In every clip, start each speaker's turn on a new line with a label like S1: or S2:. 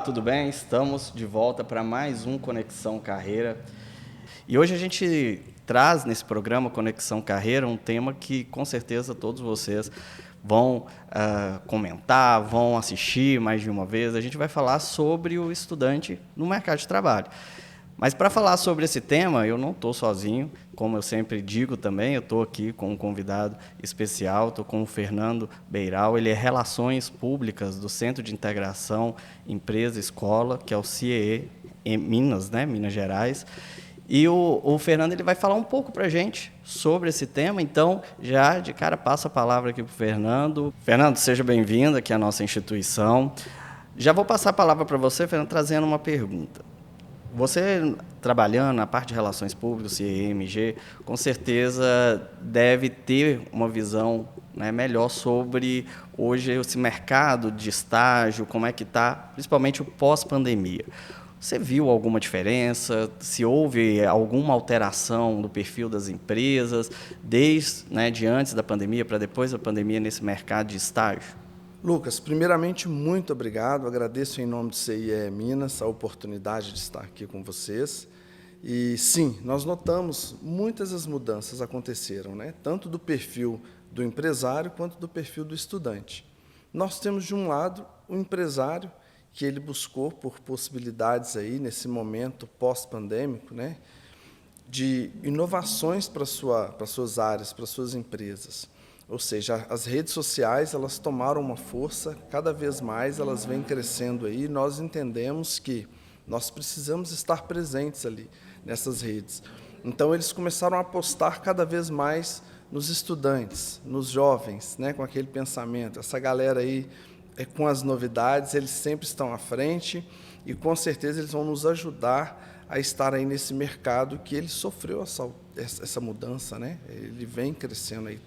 S1: tudo bem? Estamos de volta para mais um Conexão Carreira. E hoje a gente traz nesse programa Conexão Carreira um tema que com certeza todos vocês vão comentar, vão assistir mais de uma vez. A gente vai falar sobre o estudante no mercado de trabalho. Mas para falar sobre esse tema, eu não estou sozinho, como eu sempre digo também, eu estou aqui com um convidado especial, estou com o Fernando Beiral, ele é Relações Públicas do Centro de Integração Empresa-Escola, que é o CIEE em Minas, né, Minas Gerais. E o Fernando ele vai falar um pouco para a gente sobre esse tema, então já de cara passo a palavra aqui para o Fernando. Fernando, seja bem-vindo aqui à nossa instituição. Já vou passar a palavra para você, Fernando, trazendo uma pergunta. Você, trabalhando na parte de relações públicas, CIEMG, com certeza deve ter uma visão, né, melhor sobre hoje esse mercado de estágio, como é que está, principalmente o pós-pandemia. Você viu alguma diferença? Se houve alguma alteração do perfil das empresas, desde, né, de antes da pandemia para depois da pandemia nesse mercado de estágio?
S2: Lucas, primeiramente, muito obrigado. Agradeço em nome do CIE Minas a oportunidade de estar aqui com vocês. E sim, nós notamos muitas as mudanças aconteceram, né? Tanto do perfil do empresário quanto do perfil do estudante. Nós temos, de um lado, o empresário, que ele buscou por possibilidades aí nesse momento pós-pandêmico, né? De inovações para suas áreas, para suas empresas. Ou seja, as redes sociais, elas tomaram uma força, cada vez mais elas vêm crescendo aí, e nós entendemos que nós precisamos estar presentes ali, nessas redes. Então, eles começaram a apostar cada vez mais nos estudantes, nos jovens, né, com aquele pensamento. Essa galera aí, com as novidades, eles sempre estão à frente e, com certeza, eles vão nos ajudar a estar aí nesse mercado que ele sofreu essa mudança, né? Ele vem crescendo aí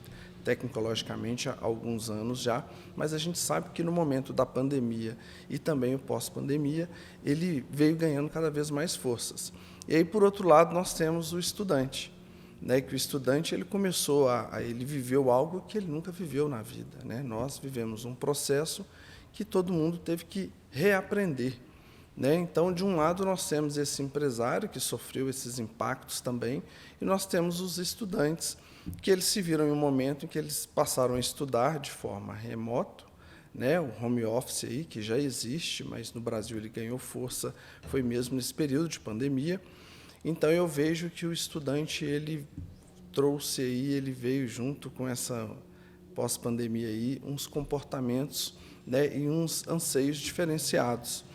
S2: tecnologicamente há alguns anos já, mas a gente sabe que no momento da pandemia e também o pós-pandemia, ele veio ganhando cada vez mais forças. E aí, por outro lado, nós temos o estudante, né, que o estudante ele começou ele viveu algo que ele nunca viveu na vida, né? Nós vivemos um processo que todo mundo teve que reaprender, né? Então, de um lado, nós temos esse empresário que sofreu esses impactos também, e nós temos os estudantes, que eles se viram em um momento em que eles passaram a estudar de forma remota, né? O home office aí, que já existe, mas no Brasil ele ganhou força, foi mesmo nesse período de pandemia. Então, eu vejo que o estudante, ele trouxe aí, ele veio junto com essa pós-pandemia aí, uns comportamentos, né, e uns anseios diferenciados,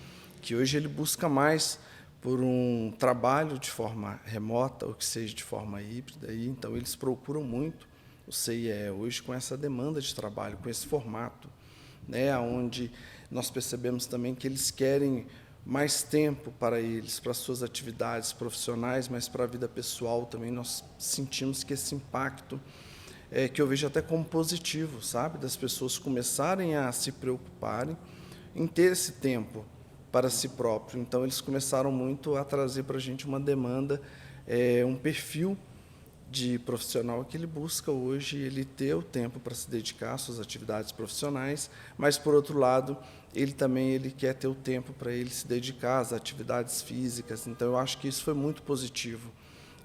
S2: que hoje ele busca mais por um trabalho de forma remota, ou que seja de forma híbrida. E, então, eles procuram muito o CIE hoje com essa demanda de trabalho, com esse formato, né, onde nós percebemos também que eles querem mais tempo para eles, para suas atividades profissionais, mas para a vida pessoal também nós sentimos que esse impacto, que eu vejo até como positivo, sabe, das pessoas começarem a se preocuparem em ter esse tempo para si próprio. Então, eles começaram muito a trazer para a gente uma demanda, um perfil de profissional que ele busca hoje, ele ter o tempo para se dedicar às suas atividades profissionais, mas, por outro lado, ele quer ter o tempo para ele se dedicar às atividades físicas. Então, eu acho que isso foi muito positivo.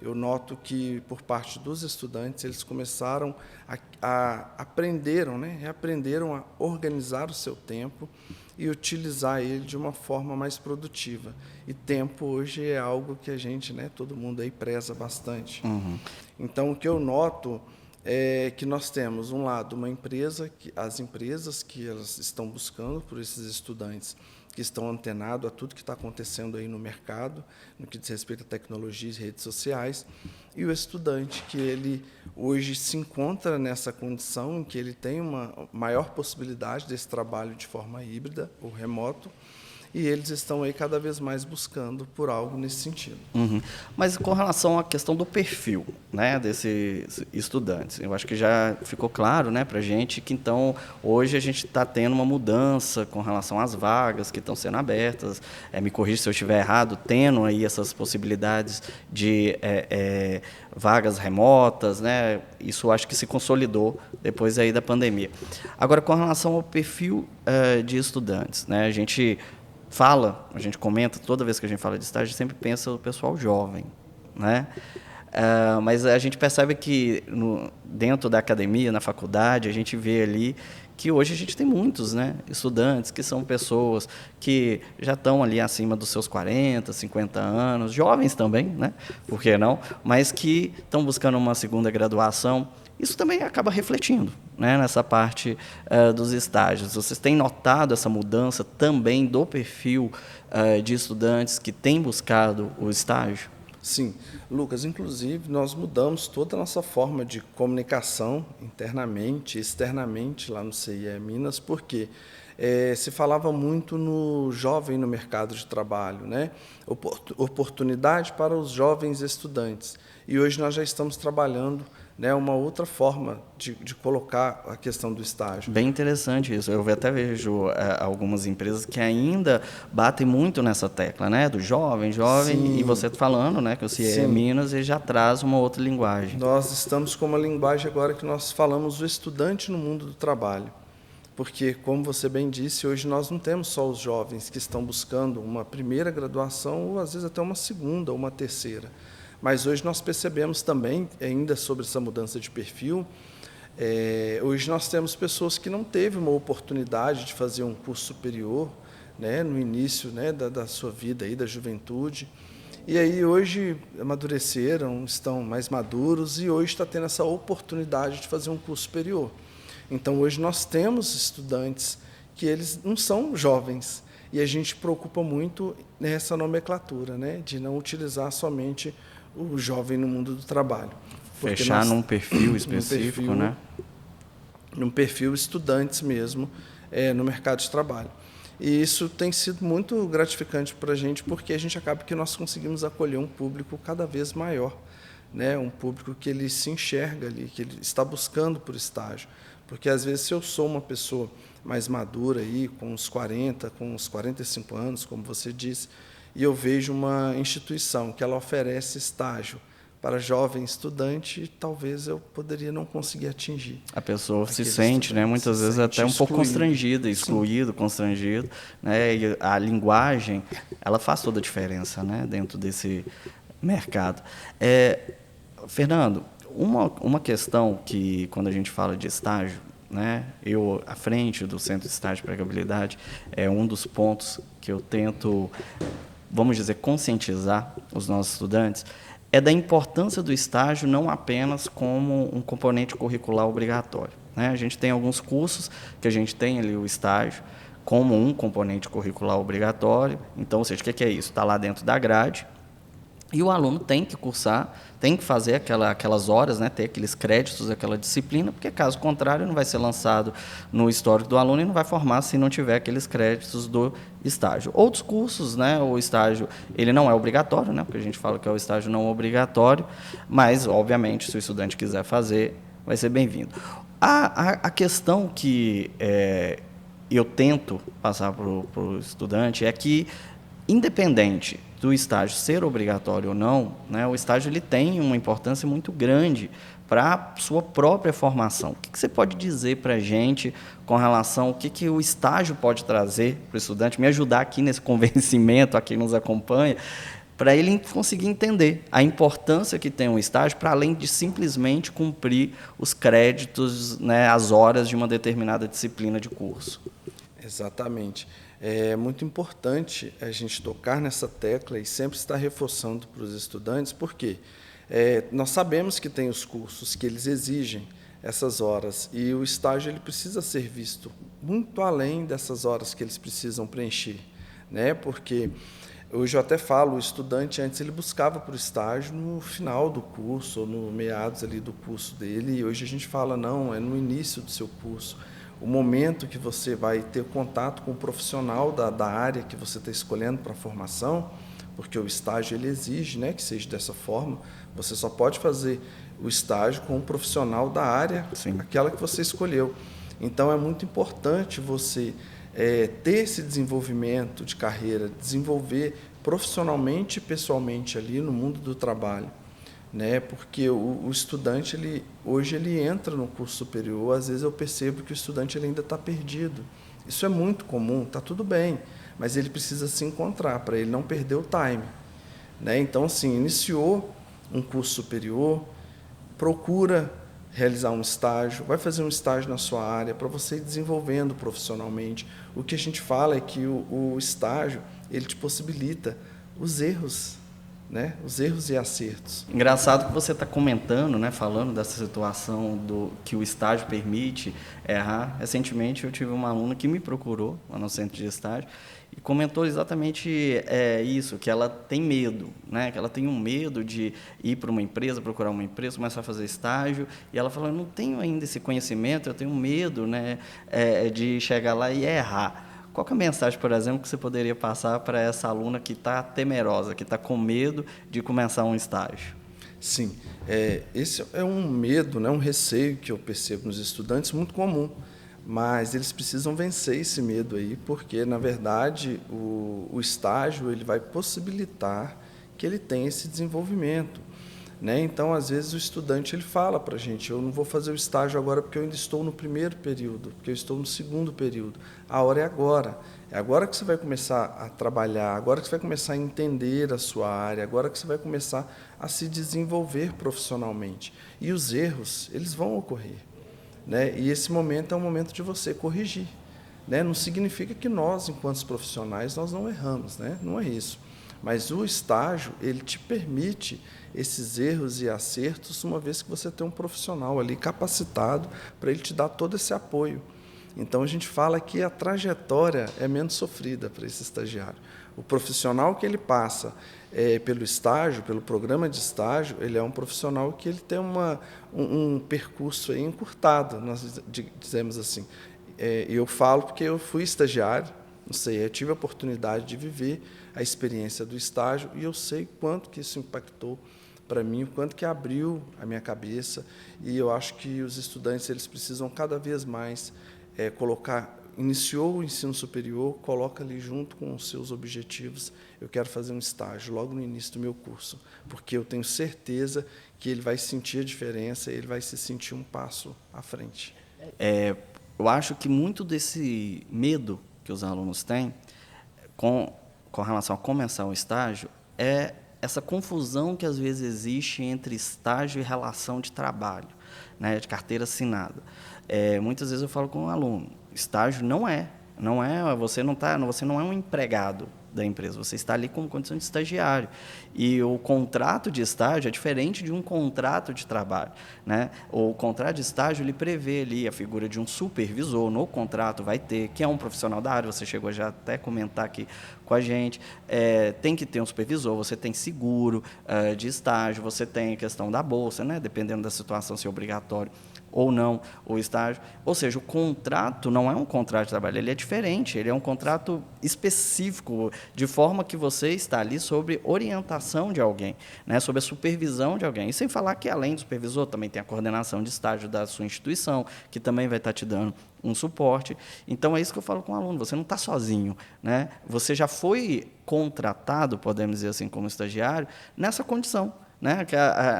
S2: Eu noto que, por parte dos estudantes, eles começaram aprenderam, né, reaprenderam a organizar o seu tempo e utilizar ele de uma forma mais produtiva. E tempo hoje é algo que a gente, né, todo mundo aí preza bastante.
S1: Uhum.
S2: Então, o que eu noto é que nós temos, um lado, as empresas que elas estão buscando por esses estudantes que estão antenados a tudo que está acontecendo aí no mercado, no que diz respeito a tecnologias e redes sociais, e o estudante que ele hoje se encontra nessa condição em que ele tem uma maior possibilidade desse trabalho de forma híbrida ou remoto, e eles estão aí cada vez mais buscando por algo nesse sentido.
S1: Uhum. Mas com relação à questão do perfil, né, desses estudantes, eu acho que já ficou claro, né, para a gente que, então, hoje a gente está tendo uma mudança com relação às vagas que estão sendo abertas, me corrija se eu estiver errado, tendo aí essas possibilidades de vagas remotas, né, isso acho que se consolidou depois aí da pandemia. Agora, com relação ao perfil de estudantes, né, a gente a gente comenta, toda vez que a gente fala de estágio, sempre pensa no pessoal jovem, né? Mas a gente percebe que dentro da academia, na faculdade, a gente vê ali que hoje a gente tem muitos, né, estudantes que são pessoas que já estão ali acima dos seus 40, 50 anos, jovens também, né, por que não, mas que estão buscando uma segunda graduação. Isso também acaba refletindo, né, nessa parte dos estágios. Vocês têm notado essa mudança também do perfil de estudantes que têm buscado o estágio?
S2: Sim, Lucas, inclusive nós mudamos toda a nossa forma de comunicação internamente e externamente lá no CIE Minas, porque se falava muito no jovem no mercado de trabalho, né? Oportunidade para os jovens estudantes. E hoje nós já estamos trabalhando, né, uma outra forma de colocar a questão do estágio.
S1: Bem interessante isso. Eu até vejo algumas empresas que ainda batem muito nessa tecla, né? Do jovem,
S2: Sim.
S1: E você falando, né, que o CIE
S2: Sim.
S1: Minas ele já traz uma outra linguagem.
S2: Nós estamos com uma linguagem agora que nós falamos o estudante no mundo do trabalho. Porque, como você bem disse, hoje nós não temos só os jovens que estão buscando uma primeira graduação ou, às vezes, até uma segunda ou uma terceira. Mas hoje nós percebemos também, ainda sobre essa mudança de perfil, hoje nós temos pessoas que não teve uma oportunidade de fazer um curso superior, né, no início, né, da sua vida, aí, da juventude. E aí hoje amadureceram, estão mais maduros e hoje está tendo essa oportunidade de fazer um curso superior. Então, hoje nós temos estudantes que eles não são jovens e a gente preocupa muito nessa nomenclatura, né, de não utilizar somente o jovem no mundo do trabalho.
S1: Fechar num perfil específico, né?
S2: Num perfil estudantes mesmo, no mercado de trabalho. E isso tem sido muito gratificante para a gente, porque a gente acaba que nós conseguimos acolher um público cada vez maior, né, um público que ele se enxerga ali, que ele está buscando por estágio. Porque, às vezes, se eu sou uma pessoa mais madura, aí, com uns 40, com uns 45 anos, como você disse, e eu vejo uma instituição que ela oferece estágio para jovem estudante, talvez eu poderia não conseguir atingir.
S1: A pessoa se sente, né, muitas vezes até um pouco constrangida, excluído, constrangido, né, e a linguagem, ela faz toda a diferença, né, dentro desse mercado. Fernando, uma questão que, quando a gente fala de estágio, né, eu, à frente do Centro de Estágio e Empregabilidade, é um dos pontos que eu tento, vamos dizer, conscientizar os nossos estudantes, é da importância do estágio não apenas como um componente curricular obrigatório, né? A gente tem alguns cursos que a gente tem ali o estágio como um componente curricular obrigatório. Então, ou seja, o que é isso? Está lá dentro da grade e o aluno tem que cursar, tem que fazer aquelas horas, né, ter aqueles créditos, aquela disciplina, porque, caso contrário, não vai ser lançado no histórico do aluno e não vai formar se não tiver aqueles créditos do estágio. Outros cursos, né, o estágio ele não é obrigatório, né, porque a gente fala que é o estágio não obrigatório, mas, obviamente, se o estudante quiser fazer, vai ser bem-vindo. A questão que eu tento passar para o estudante é que, independente do estágio ser obrigatório ou não, né, o estágio ele tem uma importância muito grande para a sua própria formação. O que você pode dizer para a gente com relação ao que o estágio pode trazer para o estudante, me ajudar aqui nesse convencimento, a quem nos acompanha, para ele conseguir entender a importância que tem um estágio, para além de simplesmente cumprir os créditos, né, as horas de uma determinada disciplina de curso.
S2: Exatamente. É muito importante a gente tocar nessa tecla e sempre estar reforçando para os estudantes, porque nós sabemos que tem os cursos que eles exigem essas horas e o estágio ele precisa ser visto muito além dessas horas que eles precisam preencher, né? Porque hoje eu até falo, o estudante antes ele buscava por estágio no final do curso ou no meados ali do curso dele, e hoje a gente fala não, é no início do seu curso. O momento que você vai ter contato com o profissional da área que você está escolhendo para a formação, porque o estágio ele exige, né, que seja dessa forma, você só pode fazer o estágio com um profissional da área, sim, aquela que você escolheu. Então, é muito importante você ter esse desenvolvimento de carreira, desenvolver profissionalmente e pessoalmente ali no mundo do trabalho, né? Porque o estudante hoje ele entra no curso superior, às vezes eu percebo que o estudante ele ainda está perdido. Isso é muito comum, está tudo bem, mas ele precisa se encontrar para ele não perder o time, né? Então, assim, iniciou um curso superior, procura realizar um estágio, vai fazer um estágio na sua área para você ir desenvolvendo profissionalmente. O que a gente fala é que o estágio, ele te possibilita os erros, né? Os erros e acertos.
S1: Engraçado que você está comentando, né, falando dessa situação do que o estágio permite errar. Recentemente eu tive uma aluna que me procurou lá no centro de estágio e comentou exatamente isso, que ela tem medo, né, que ela tem um medo de ir para uma empresa, procurar uma empresa, começar a fazer estágio, e ela falou, eu não tenho ainda esse conhecimento, eu tenho medo, né, de chegar lá e errar. Qual que é a mensagem, por exemplo, que você poderia passar para essa aluna que está temerosa, que está com medo de começar um estágio?
S2: Sim, esse é um medo, né, um receio que eu percebo nos estudantes muito comum, mas eles precisam vencer esse medo aí, porque, na verdade, o estágio ele vai possibilitar que ele tenha esse desenvolvimento, né? Então, às vezes, o estudante ele fala para a gente, eu não vou fazer o estágio agora porque eu ainda estou no primeiro período, porque eu estou no segundo período. A hora é agora que você vai começar a trabalhar, agora que você vai começar a entender a sua área, agora que você vai começar a se desenvolver profissionalmente. E os erros, eles vão ocorrer, né? E esse momento é um momento de você corrigir, né? Não significa que nós, enquanto profissionais, nós não erramos, né? Não é isso. Mas o estágio, ele te permite esses erros e acertos, uma vez que você tem um profissional ali capacitado para ele te dar todo esse apoio. Então, a gente fala que a trajetória é menos sofrida para esse estagiário. O profissional que ele passa pelo estágio, pelo programa de estágio, ele é um profissional que ele tem um percurso aí encurtado, nós dizemos assim. Eu falo porque eu fui estagiário, não sei, eu tive a oportunidade de viver a experiência do estágio e eu sei quanto que isso impactou para mim, o quanto que abriu a minha cabeça, e eu acho que os estudantes eles precisam cada vez mais iniciou o ensino superior, coloca ali junto com os seus objetivos, eu quero fazer um estágio logo no início do meu curso, porque eu tenho certeza que ele vai sentir a diferença, ele vai se sentir um passo à frente.
S1: Eu acho que muito desse medo que os alunos têm com relação a começar um estágio é essa confusão que às vezes existe entre estágio e relação de trabalho, né, de carteira assinada. Muitas vezes eu falo com um aluno, estágio você não é um empregado da empresa, você está ali com condição de estagiário. E o contrato de estágio é diferente de um contrato de trabalho, né? O contrato de estágio ele prevê ali a figura de um supervisor, no contrato vai ter, que é um profissional da área, você chegou já até a comentar aqui com a gente, tem que ter um supervisor, você tem seguro de estágio, você tem a questão da bolsa, né? Dependendo da situação, se é obrigatório ou não o estágio. Ou seja, o contrato não é um contrato de trabalho, ele é diferente, ele é um contrato específico, de forma que você está ali sobre orientação de alguém, né, sobre a supervisão de alguém. E sem falar que, além do supervisor, também tem a coordenação de estágio da sua instituição, que também vai estar te dando um suporte. Então, é isso que eu falo com o aluno, você não está sozinho, né? Você já foi contratado, podemos dizer assim, como estagiário, nessa condição, né, que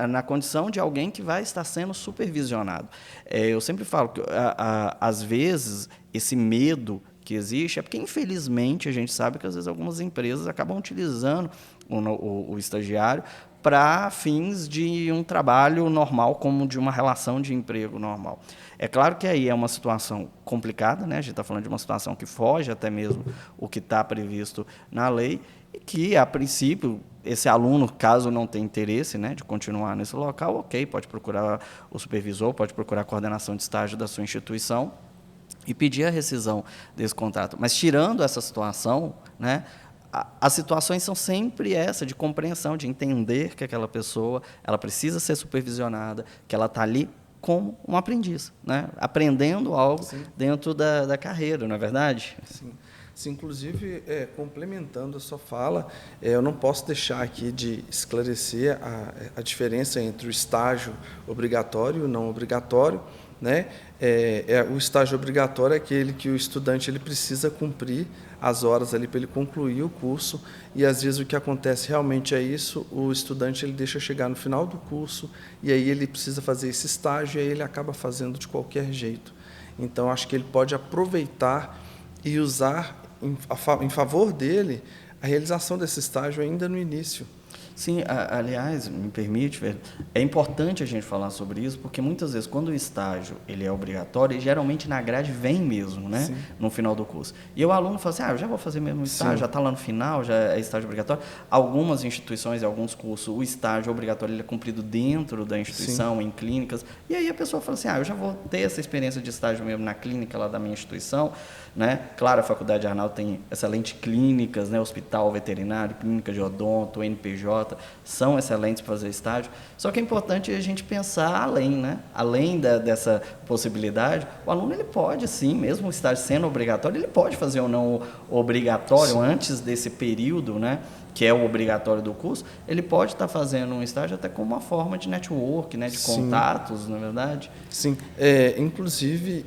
S1: na condição de alguém que vai estar sendo supervisionado. Eu sempre falo que, às vezes, esse medo que existe é porque, infelizmente, a gente sabe que, às vezes, algumas empresas acabam utilizando o estagiário para fins de um trabalho normal, como de uma relação de emprego normal. É claro que aí é uma situação complicada, né? A gente está falando de uma situação que foge até mesmo o que está previsto na lei, e que, a princípio, esse aluno, caso não tenha interesse, né, de continuar nesse local, ok, pode procurar o supervisor, pode procurar a coordenação de estágio da sua instituição e pedir a rescisão desse contrato. Mas, tirando essa situação, né, as situações são sempre essa, de compreensão, de entender que aquela pessoa ela precisa ser supervisionada, que ela está ali como um aprendiz, né, aprendendo algo Sim. dentro da carreira, não é verdade?
S2: Sim. Sim, inclusive, complementando a sua fala, eu não posso deixar aqui de esclarecer a diferença entre o estágio obrigatório e o não obrigatório, né? O estágio obrigatório é aquele que o estudante ele precisa cumprir as horas ali para ele concluir o curso, e às vezes o que acontece realmente é isso, o estudante ele deixa chegar no final do curso e aí ele precisa fazer esse estágio e aí ele acaba fazendo de qualquer jeito. Então, acho que ele pode aproveitar e usar em favor dele a realização desse estágio ainda no início.
S1: Sim, aliás, me permite, velho, é importante a gente falar sobre isso, porque muitas vezes quando o estágio ele é obrigatório, e geralmente na grade vem mesmo, né, no final do curso. E o aluno fala assim, eu já vou fazer mesmo o estágio, Sim. já está lá no final, já é estágio obrigatório. Algumas instituições e alguns cursos, o estágio obrigatório ele é cumprido dentro da instituição, Sim. em clínicas, e aí a pessoa fala assim, eu já vou ter essa experiência de estágio mesmo na clínica lá da minha instituição, né? Claro, a Faculdade Arnaldo tem excelentes clínicas, né? Hospital veterinário, clínica de odonto, NPJ, são excelentes para fazer estágio. Só que é importante a gente pensar além, né? Além dessa possibilidade, o aluno ele pode, sim, mesmo o estágio sendo obrigatório, ele pode fazer ou não obrigatório sim. antes desse período, né? Que é o obrigatório do curso, ele pode estar fazendo um estágio até como uma forma de network, né, de Sim. contatos, na verdade?
S2: Sim, inclusive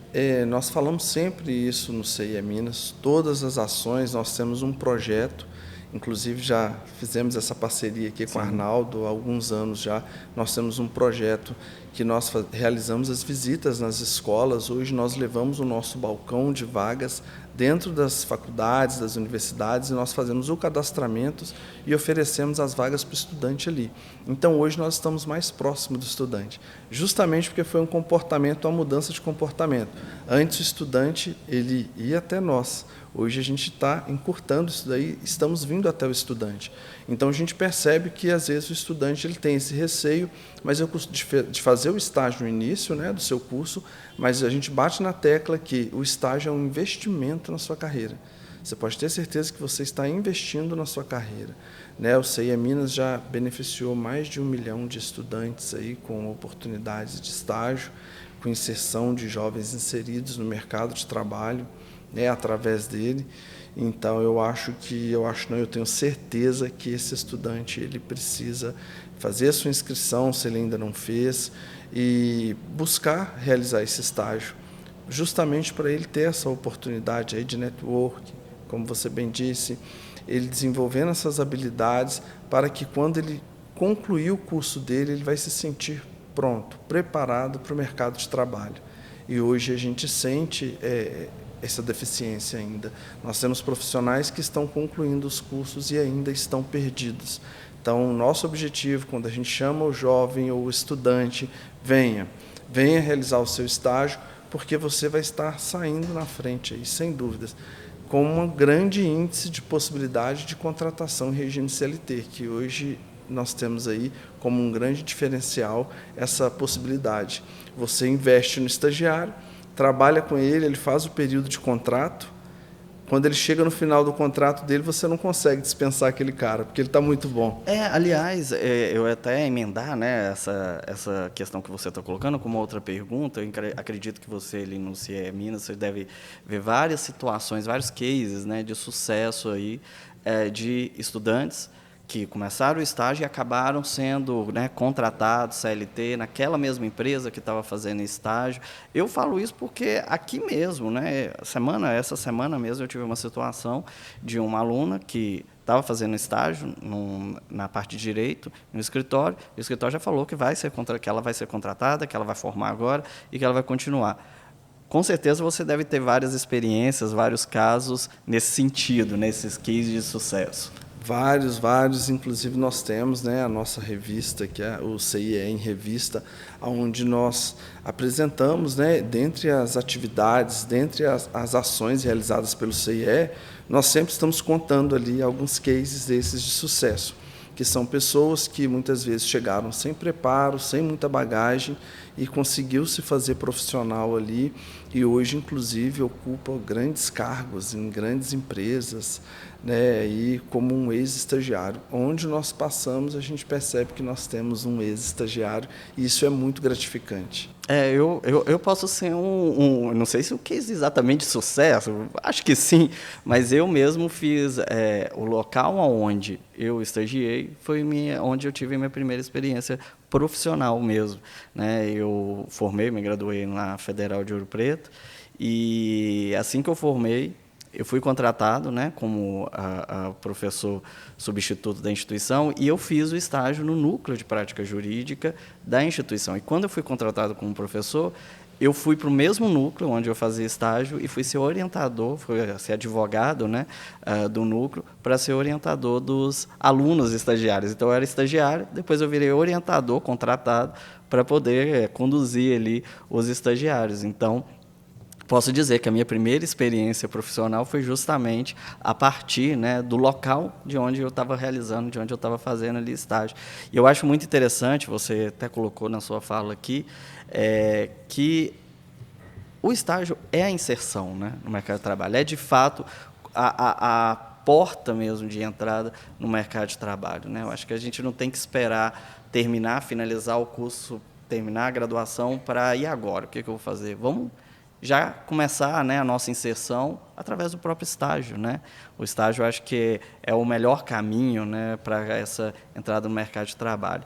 S2: nós falamos sempre isso no CIE Minas, todas as ações, nós temos um projeto, inclusive já fizemos essa parceria aqui com o Arnaldo há alguns anos já, nós temos um projeto que nós realizamos as visitas nas escolas, hoje nós levamos o nosso balcão de vagas dentro das faculdades, das universidades, e nós fazemos o cadastramento e oferecemos as vagas para o estudante ali. Então, hoje nós estamos mais próximos do estudante, justamente porque foi um comportamento, uma mudança de comportamento. Antes o estudante ele ia até nós, hoje a gente está encurtando isso daí, estamos vindo até o estudante. Então, a gente percebe que, às vezes, o estudante ele tem esse receio, mas de fazer o estágio no início, né, do seu curso, mas a gente bate na tecla que o estágio é um investimento na sua carreira. Você pode ter certeza que você está investindo na sua carreira, né? O CIE Minas já beneficiou mais de 1 milhão de estudantes aí com oportunidades de estágio, com inserção de jovens inseridos no mercado de trabalho, né, através dele. Então, eu tenho certeza que esse estudante ele precisa fazer a sua inscrição, se ele ainda não fez, e buscar realizar esse estágio, justamente para ele ter essa oportunidade aí de network, como você bem disse, ele desenvolvendo essas habilidades para que quando ele concluir o curso dele, ele vai se sentir pronto, preparado para o mercado de trabalho. E hoje a gente sente essa deficiência ainda. Nós temos profissionais que estão concluindo os cursos e ainda estão perdidos. Então, o nosso objetivo, quando a gente chama o jovem ou o estudante, venha realizar o seu estágio, porque você vai estar saindo na frente, aí, sem dúvidas, com um grande índice de possibilidade de contratação em regime CLT, que hoje nós temos aí como um grande diferencial essa possibilidade. Você investe no estagiário, trabalha com ele, ele faz o período de contrato. Quando ele chega no final do contrato dele, você não consegue dispensar aquele cara, porque ele está muito bom.
S1: Aliás, eu até emendar, né, essa questão que você está colocando como outra pergunta. Eu acredito que você, ali no CIE Minas, você deve ver várias situações, vários cases, né, de sucesso aí, de estudantes que começaram o estágio e acabaram sendo, né, contratados, CLT, naquela mesma empresa que estava fazendo estágio. Eu falo isso porque aqui mesmo, né, essa semana mesmo, eu tive uma situação de uma aluna que estava fazendo estágio na parte de direito, no escritório, e o escritório já falou que ela vai ser contratada, que ela vai formar agora e que ela vai continuar. Com certeza você deve ter várias experiências, vários casos nesse sentido, nesses cases de sucesso.
S2: Vários, inclusive nós temos, né, a nossa revista, que é o CIE em Revista, onde nós apresentamos, né, dentre as atividades, dentre as ações realizadas pelo CIE, nós sempre estamos contando ali alguns cases desses de sucesso, que são pessoas que muitas vezes chegaram sem preparo, sem muita bagagem, e conseguiu se fazer profissional ali, e hoje, inclusive, ocupa grandes cargos em grandes empresas, né, e como um ex-estagiário. Onde nós passamos, a gente percebe que nós temos um ex-estagiário, e isso é muito gratificante.
S1: Eu posso ser não sei se o case exatamente de sucesso, acho que sim, mas eu mesmo fiz, o local onde eu estagiei foi onde eu tive a minha primeira experiência profissional mesmo, né? Eu me graduei na Federal de Ouro Preto, e assim que eu formei, eu fui contratado, né, como a professor substituto da instituição, e eu fiz o estágio no núcleo de prática jurídica da instituição. E quando eu fui contratado como professor, eu fui para o mesmo núcleo onde eu fazia estágio e fui ser orientador, fui ser advogado, né, do núcleo, para ser orientador dos alunos estagiários. Então, eu era estagiário, depois eu virei orientador contratado para poder conduzir ali os estagiários. Então, posso dizer que a minha primeira experiência profissional foi justamente a partir, né, do local de onde eu estava realizando, de onde eu estava fazendo ali estágio. E eu acho muito interessante, você até colocou na sua fala aqui, que o estágio é a inserção, né, no mercado de trabalho. É, de fato, a porta mesmo de entrada no mercado de trabalho, né? Eu acho que a gente não tem que esperar terminar, finalizar o curso, terminar a graduação para ir agora. O que eu vou fazer? Vamos já começar, né, a nossa inserção através do próprio estágio, né? O estágio, eu acho que é o melhor caminho, né, para essa entrada no mercado de trabalho.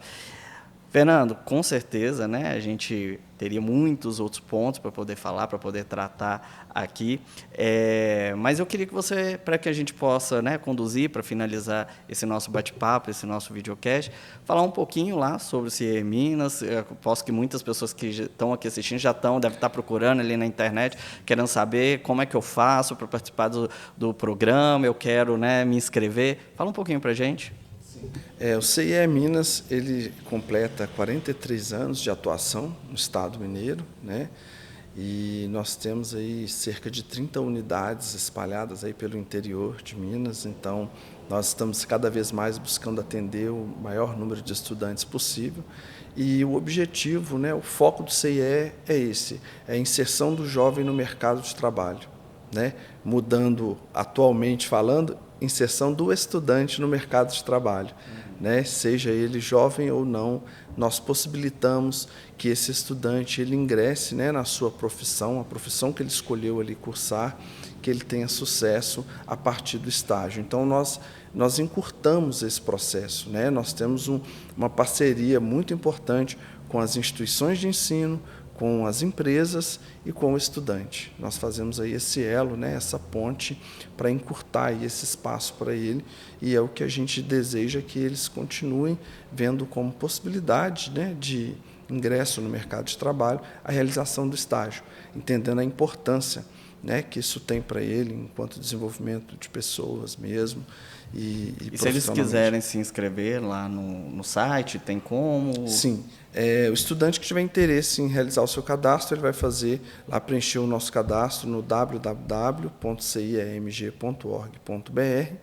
S1: Fernando, com certeza, né, a gente teria muitos outros pontos para poder falar, para poder tratar aqui, mas eu queria que você, para que a gente possa, né, conduzir, para finalizar esse nosso bate-papo, esse nosso videocast, falar um pouquinho lá sobre o CIE Minas. Eu posso que muitas pessoas que estão aqui assistindo devem estar procurando ali na internet, querendo saber como é que eu faço para participar do programa, eu quero, né, me inscrever. Fala um pouquinho para a gente.
S2: O CIE Minas, ele completa 43 anos de atuação no Estado mineiro, né? E nós temos aí cerca de 30 unidades espalhadas aí pelo interior de Minas. Então, nós estamos cada vez mais buscando atender o maior número de estudantes possível. E o objetivo, né, o foco do CIE é esse, é a inserção do jovem no mercado de trabalho, né? Mudando, atualmente falando, inserção do estudante no mercado de trabalho, né? Seja ele jovem ou não, nós possibilitamos que esse estudante ele ingresse, né, na sua profissão, a profissão que ele escolheu ali cursar, que ele tenha sucesso a partir do estágio. Então, nós encurtamos esse processo, né? Nós temos uma parceria muito importante com as instituições de ensino, com as empresas e com o estudante. Nós fazemos aí esse elo, né, essa ponte para encurtar aí esse espaço para ele, e é o que a gente deseja que eles continuem vendo como possibilidade, né, de ingresso no mercado de trabalho, a realização do estágio, entendendo a importância, né, que isso tem para ele enquanto desenvolvimento de pessoas mesmo. E
S1: se eles quiserem se inscrever lá no site, tem como?
S2: Sim. O estudante que tiver interesse em realizar o seu cadastro, ele vai fazer lá, preencher o nosso cadastro no www.ciemg.org.br.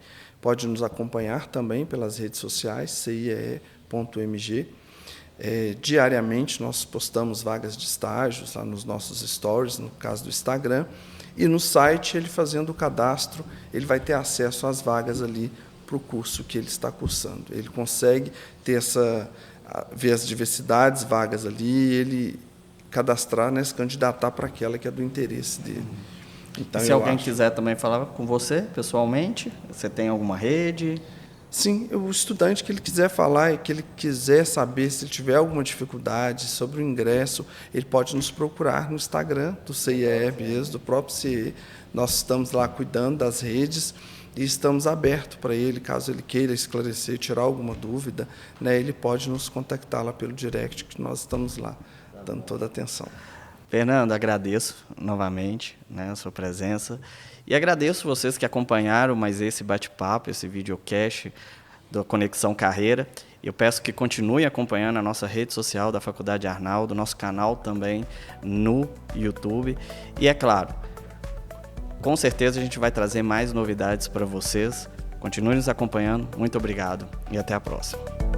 S2: Pode nos acompanhar também pelas redes sociais, cie.mg. Diariamente nós postamos vagas de estágios lá nos nossos stories, no caso do Instagram. E no site, ele fazendo o cadastro, ele vai ter acesso às vagas ali para o curso que ele está cursando. Ele consegue ver as diversidades, vagas ali, ele cadastrar, né, se candidatar para aquela que é do interesse dele. Então,
S1: e se alguém quiser também falar com você, pessoalmente, você tem alguma rede?
S2: Sim, o estudante que ele quiser falar e que ele quiser saber, se ele tiver alguma dificuldade sobre o ingresso, ele pode nos procurar no Instagram do CIE mesmo, do próprio CIE. Nós estamos lá cuidando das redes e estamos abertos para ele, caso ele queira esclarecer, tirar alguma dúvida, né, ele pode nos contactar lá pelo direct, que nós estamos lá, dando toda a atenção.
S1: Fernando, agradeço novamente, né, a sua presença. E agradeço vocês que acompanharam mais esse bate-papo, esse videocast da Conexão Carreira. Eu peço que continuem acompanhando a nossa rede social da Faculdade Arnaldo, nosso canal também no YouTube. E, é claro, com certeza a gente vai trazer mais novidades para vocês. Continuem nos acompanhando. Muito obrigado e até a próxima.